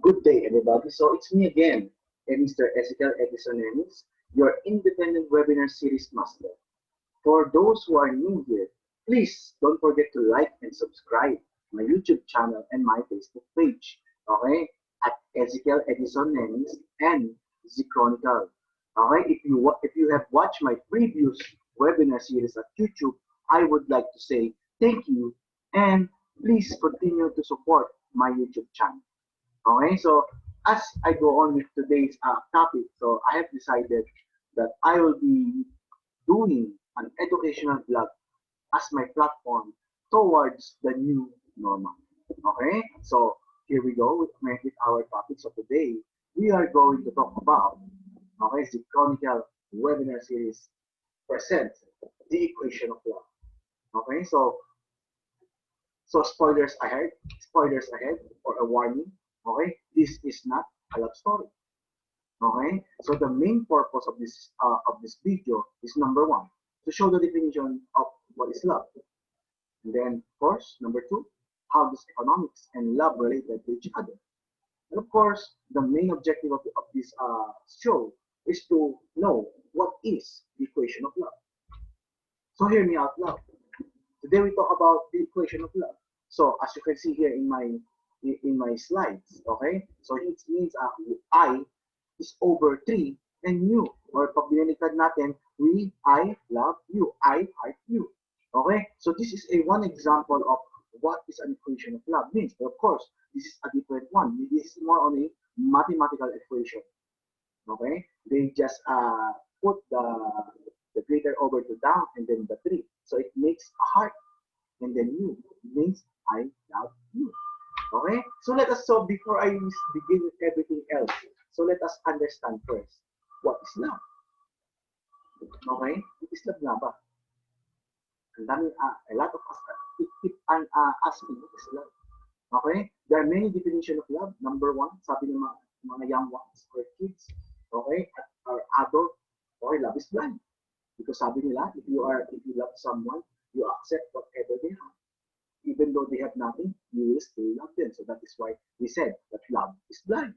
Good day, everybody. So it's me again, Mr. Ezekiel Edison Ennis, your independent webinar series master. For those who are new here, please don't forget to like and subscribe my YouTube channel and my Facebook page. Okay, at Ezekiel Edison Ennis and Z Chronicle. Okay, if you have watched my previous webinar series at YouTube, I would like to say thank you and please continue to support my YouTube channel. Okay, so as I go on with today's topic, so I have decided that I will be doing an educational blog as my platform towards the new normal. Okay, so here we go with our topics of today. We are going to talk about the Chronicle webinar series presents the equation of love. Okay, so spoilers ahead, or a warning. Okay, this is not a love story. Okay, so the main purpose of this video is number one, to show the definition of what is love. And then, of course, number two, how does economics and love related to each other. And of course, the main objective of this show is to know what is the equation of love. So hear me out loud. Today we talk about the equation of love. So as you can see here in my slides, okay? So it means I is over 3 and you, or pag binaliktad natin, I love you, I heart you. Okay? So this is one example of what is an equation of love means. But of course, this is a different one. This is more on a mathematical equation. Okay? They just put the greater over to down and then the 3. So it makes a heart. And then you means I love you. Okay? So before I begin with everything else, so let us understand first what is love. Okay? What is love nga ba? A lot of us keep asking what is love. Okay? There are many definitions of love. Number one, sabi ng mga young ones or kids, okay, or adult, okay, love is blind. Because sabi nila, if you love someone, you accept whatever they have. Even though they have nothing, you will still love them. So that is why we said that love is blind.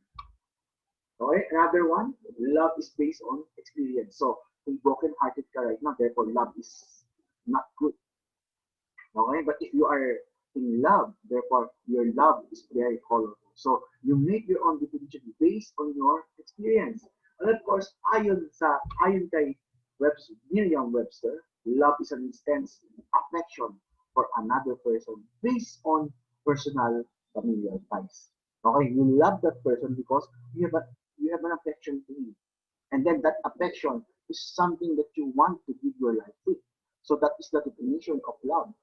Okay, another one, love is based on experience. So, kung broken-hearted ka right now, therefore love is not good. Okay, but if you are in love, therefore your love is very colorful. So, you make your own definition based on your experience. And of course, ayon kay Merriam-Webster, love is an intense affection for another person based on personal familial ties. Okay, you love that person because you have an affection to him, and then that affection is something that you want to give your life with. So that is the definition of love,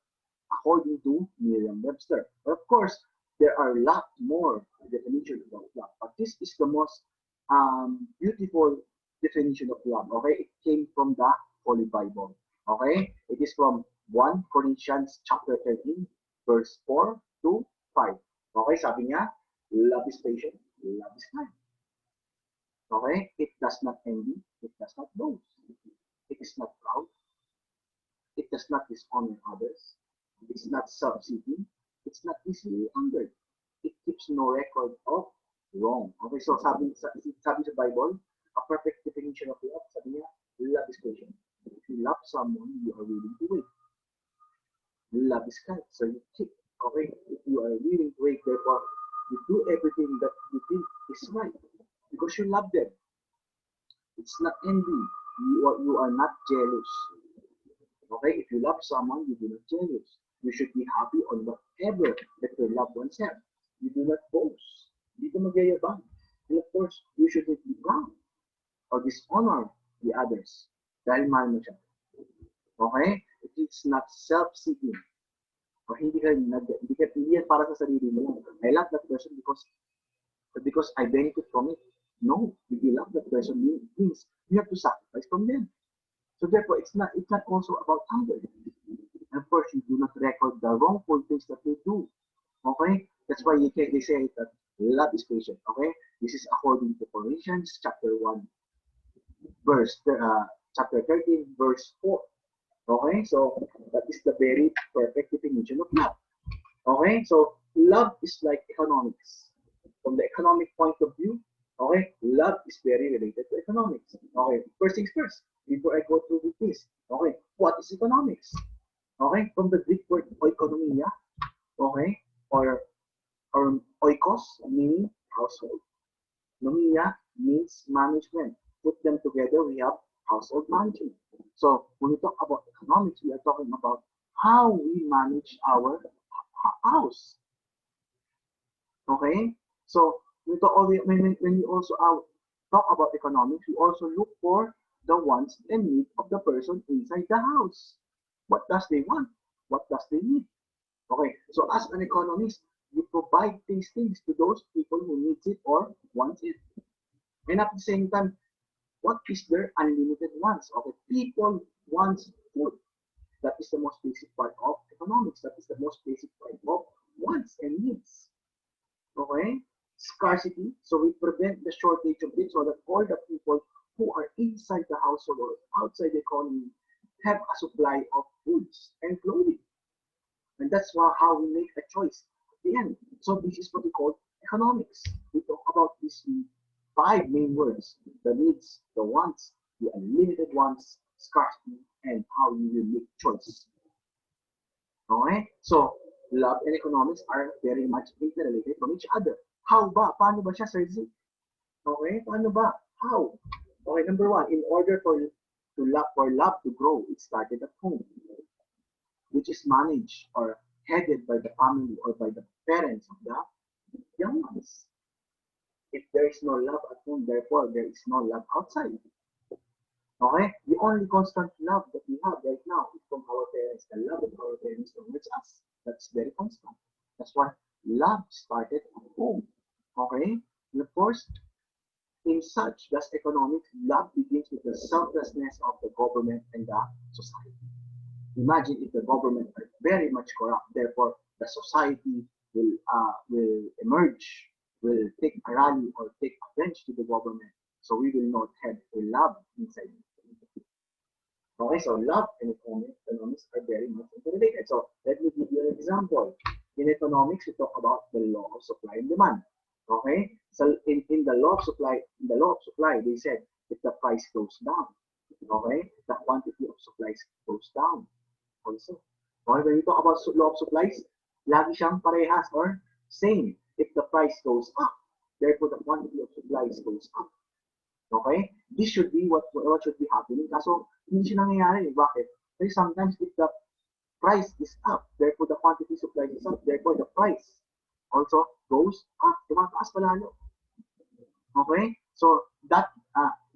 according to Merriam-Webster. But of course, there are a lot more definitions of love, but this is the most beautiful definition of love. Okay, it came from the Holy Bible. Okay, it is from 1 Corinthians chapter 13, verse 4 to 5. Okay, sabi niya, love is patient, love is kind. Okay, it does not envy, it does not boast, it is not proud, it does not dishonor others, it's not self-seeking, it's not easily angered, it keeps no record of wrong. Okay, so sabi sa Bible, a perfect definition of love, sabi niya, love is patient. If you love someone, you are willing to wait. Love is kind, so you keep. Okay, if you are willing to wait, therefore you do everything that you think is right because you love them. It's not envy. You are not jealous. Okay, if you love someone, you do not jealous. You should be happy on whatever that your loved ones have. You do not boast. Hindi ka magyayabang. And of course, you shouldn't be proud or dishonor the others. Dahil mahal mo siya. Okay? It is not self-seeking. O hindi yan para sa sarili mo. I love that person because I benefit from it. No, if you love that person, means you have to sacrifice from them. So therefore, it's not also about anger. And of course, you do not record the wrongful things that they do. Okay? That's why they say that love is patient. Okay? This is according to Colossians chapter 1, chapter 13, verse 4. Okay, so that is the very perfect definition of love. Okay, so love is like economics. From the economic point of view, okay, love is very related to economics. Okay, first things first, before I go through with this, okay, what is economics? Okay, from the Greek word oikonomia, okay, or oikos, meaning household. Nomia means management. Put them together, we have household management. So when we talk about economics, we are talking about how we manage our house. Okay? So we talk, when we also talk about economics, we also look for the wants and needs of the person inside the house. What does they want? What does they need? Okay, so as an economist, you provide these things to those people who needs it or wants it. And at the same time, what is their unlimited wants? Okay, people want food. That is the most basic part of economics. That is the most basic part of wants and needs. Okay, scarcity. So we prevent the shortage of it so that all the people who are inside the household or outside the economy have a supply of foods and clothing. And that's how we make a choice at the end. So this is what we call economics. We talk about these five main words: the needs, the wants, the unlimited wants, scarcity, and how you will make choice. Okay? So love and economics are very much interrelated from each other. How ba? Paano ba siya, Sir Z? Okay? Paano ba? How? Okay, number one, in order for love to grow, it started at home, which is managed or headed by the family or by the parents of the young ones. If there is no love at home, therefore there is no love outside. Okay? The only constant love that we have right now is from our parents. The love of our parents towards us. That's very constant. That's why love started at home. Okay? And of course, in such thus economics, love begins with the selflessness of the government and the society. Imagine if the government are very much corrupt, therefore the society will emerge, will take a rally or take offense to the government. So we will not have a love inside. Okay, so love and economics are very much interrelated. So let me give you an example. In economics, we talk about the law of supply and demand. Okay, so in the law of supply, they said if the price goes down, okay, the quantity of supplies goes down also. Okay, when we talk about law of supplies, lagi siyang parehas or same. If the price goes up, therefore the quantity of supplies goes up. Okay? This should be what should be happening. Kaso, hindi siya nangyayari. Bakit? Kasi sometimes if the price is up, therefore the quantity supplies is up, therefore the price also goes up. Tumataas pa lalo. Okay? So, that,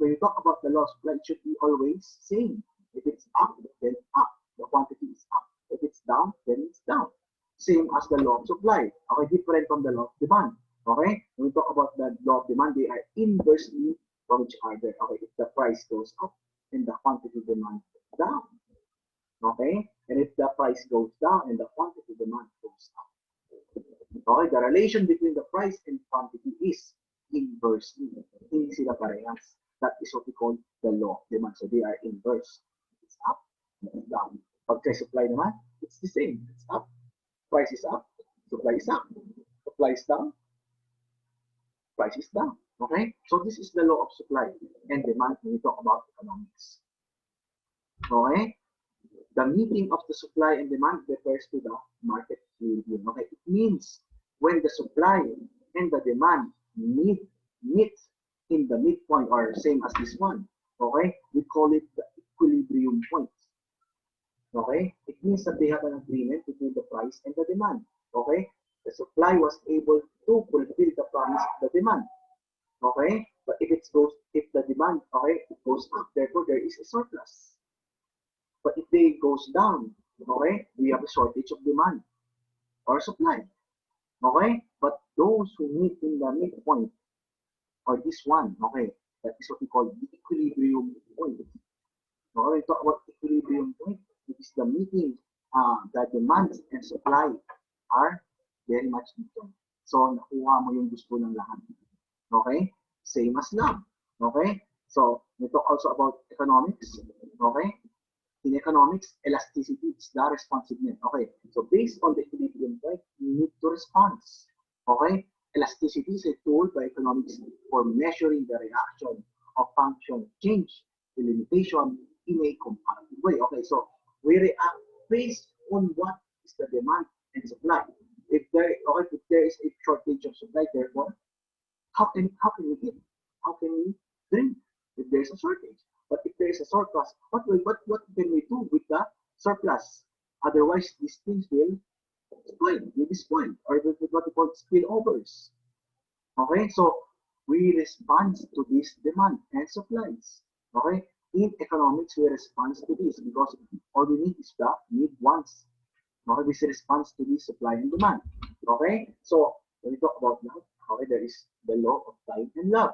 when you talk about the law of supply, it should be always same. If it's up, then up. The quantity is up. If it's down, then it's down. Same as the law of supply. Okay? Different from the law of demand. Okay? When we talk about the law of demand, they are inversely from each other. Okay, if the price goes up and the quantity demand goes down. Okay, and if the price goes down and the quantity demand goes up. Okay, the relation between the price and quantity is inversely. Hindi sila parehas. That is what we call the law of demand. So they are inverse. It's up, it's down. Pagka supply naman, it's the same. It's up. Price is up, supply is up. Supply is down, price is down. Okay, so this is the law of supply and demand when we talk about economics. Okay, the meeting of the supply and demand refers to the market equilibrium. Okay, it means when the supply and the demand meet in the midpoint or same as this one. Okay, we call it the equilibrium point. Okay, it means that they have an agreement between the price and the demand. Okay, the supply was able to fulfill the promise of the demand. Okay, but if the demand, okay, goes up, therefore there is a surplus. But if they goes down, okay, we have a shortage of demand or supply. Okay, but those who meet in the midpoint or this one, okay, that is what we call the equilibrium point. Okay, talk about equilibrium point. It is the meeting, the demand and supply are very much different. So nakuha mo yung gusto ng lahat. Okay, same as love. Okay, so we talk also about economics. Okay, in economics, elasticity is the responsiveness. Okay, so based on the equilibrium point, you need to respond. Okay, Elasticity is a tool by economics for measuring the reaction of function change to limitation in a comparative way. Okay, so we react based on what is the demand and supply. If there is a shortage of supply, therefore, how can we eat? How can we drink if there is a shortage? But if there is a surplus, what can we do with the surplus? Otherwise, these things will be spoiled, or with what we call spillovers. Okay, so we respond to this demand and supplies. Okay, in economics, we respond to this because all we need is the need wants. Okay, this responds to the supply and demand. Okay, so when we talk about love, okay, there is the law of time and love.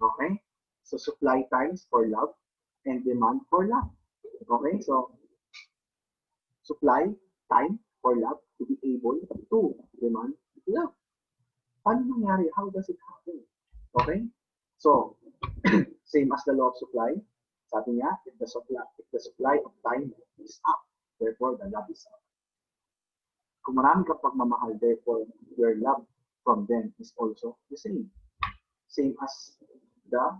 Okay, so supply times for love and demand for love. Okay, so supply time for love to be able to demand love. Paano nangyari? How does it happen? Okay? So, same as the law of supply, sabi niya, if the supply of time is up, therefore the love is up. Kung marami kang pagmamahal, therefore your love from them is also the same. Same as the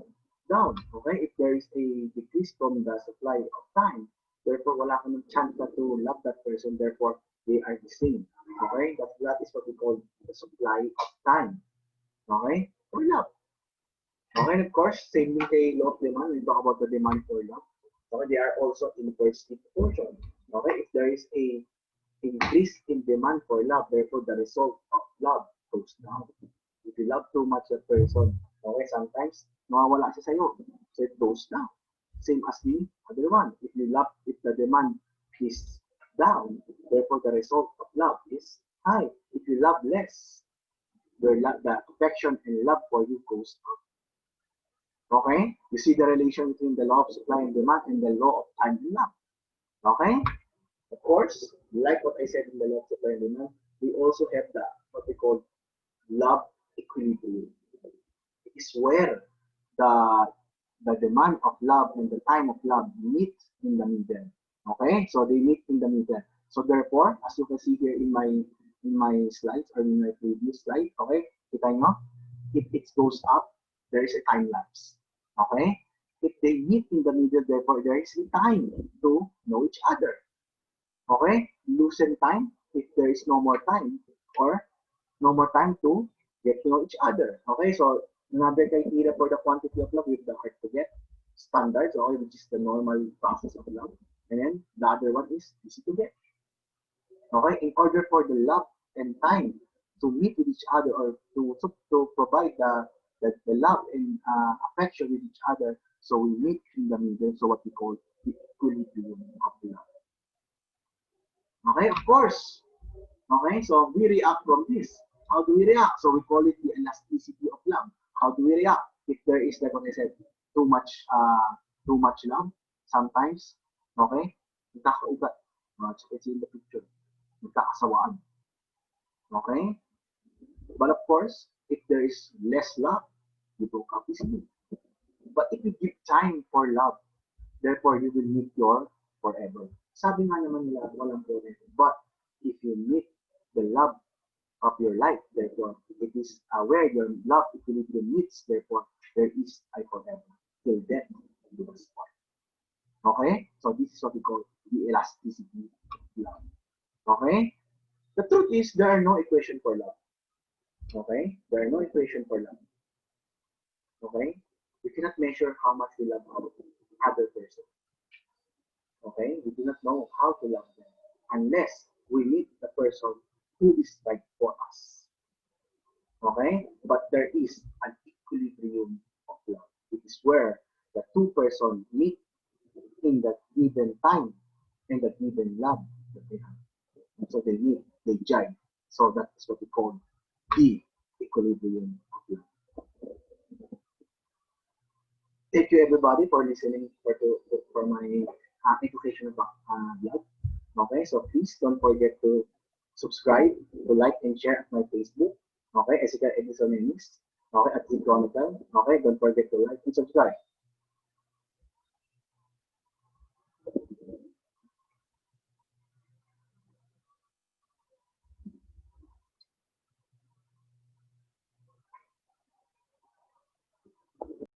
down. Okay? If there is a decrease from the supply of time, therefore wala kang chance to love that person, therefore they are the same. Okay? That is what we call the supply of time. Okay? For love. Okay, and of course, same with the law of demand. We talk about the demand for love. Okay, they are also inversely proportional. Okay, if there is a increase in demand for love, therefore the result of love goes down. If you love too much that person, okay, sometimes mawawala siya sa'yo. So it goes down. Same as the other one. If the demand is down, therefore the result of love is high. If you love less, the affection and love for you goes up. Okay? You see the relation between the law of supply and demand and the law of time and love. Okay? Of course, like what I said in the law of supply and demand, we also have what we call love equilibrium. It is where the demand of love and the time of love meet in the middle. Okay? So they meet in the middle. So therefore, as you can see here in my slides or in my previous slide, okay, kita nyo, if it goes up, there is a time lapse. Okay? If they meet in the middle, therefore there is a time to know each other. Okay? Loosen time if there is no more time or no more time to get to know each other. Okay? So another criteria for the quantity of love is the hard to get standards, okay, which is the normal process of love. And then the other one is easy to get. Okay? In order for the love and time to meet with each other or to provide the love and affection with each other, so we meet in the middle, so what we call the equilibrium of love. Okay, of course. Okay, so we react from this. How do we react? So we call it the elasticity of love. How do we react? If there is, like what I said, too much love, sometimes, okay, nagkakaugat. As you can see in the picture, nagkakasawaan. Okay? But of course, if there is less love, you broke up easily. But if you give time for love, therefore you will meet your forever. Sabi nga naman nila, walang forever. But if you meet the love of your life, therefore it is where your love equilibrium meets, therefore there is a forever. Till death do us part. Okay? So this is what we call the elasticity of love. Okay? The truth is there are no equation for love. Okay? There are no equation for love. Okay? We cannot measure how much we love our other person. Okay? We do not know how to love them unless we meet the person who is right for us. Okay? But there is an equilibrium of love. It is where the two persons meet in that given time and the given love that they have. So they meet, they jive. So that is what we call the equilibrium of love. Thank you everybody for listening for my education about love. Okay, so please don't forget to subscribe, to like and share my Facebook. Okay, Ezekiel Edison Ennis. Okay, at Z Chronicle. Okay, don't forget to like and subscribe.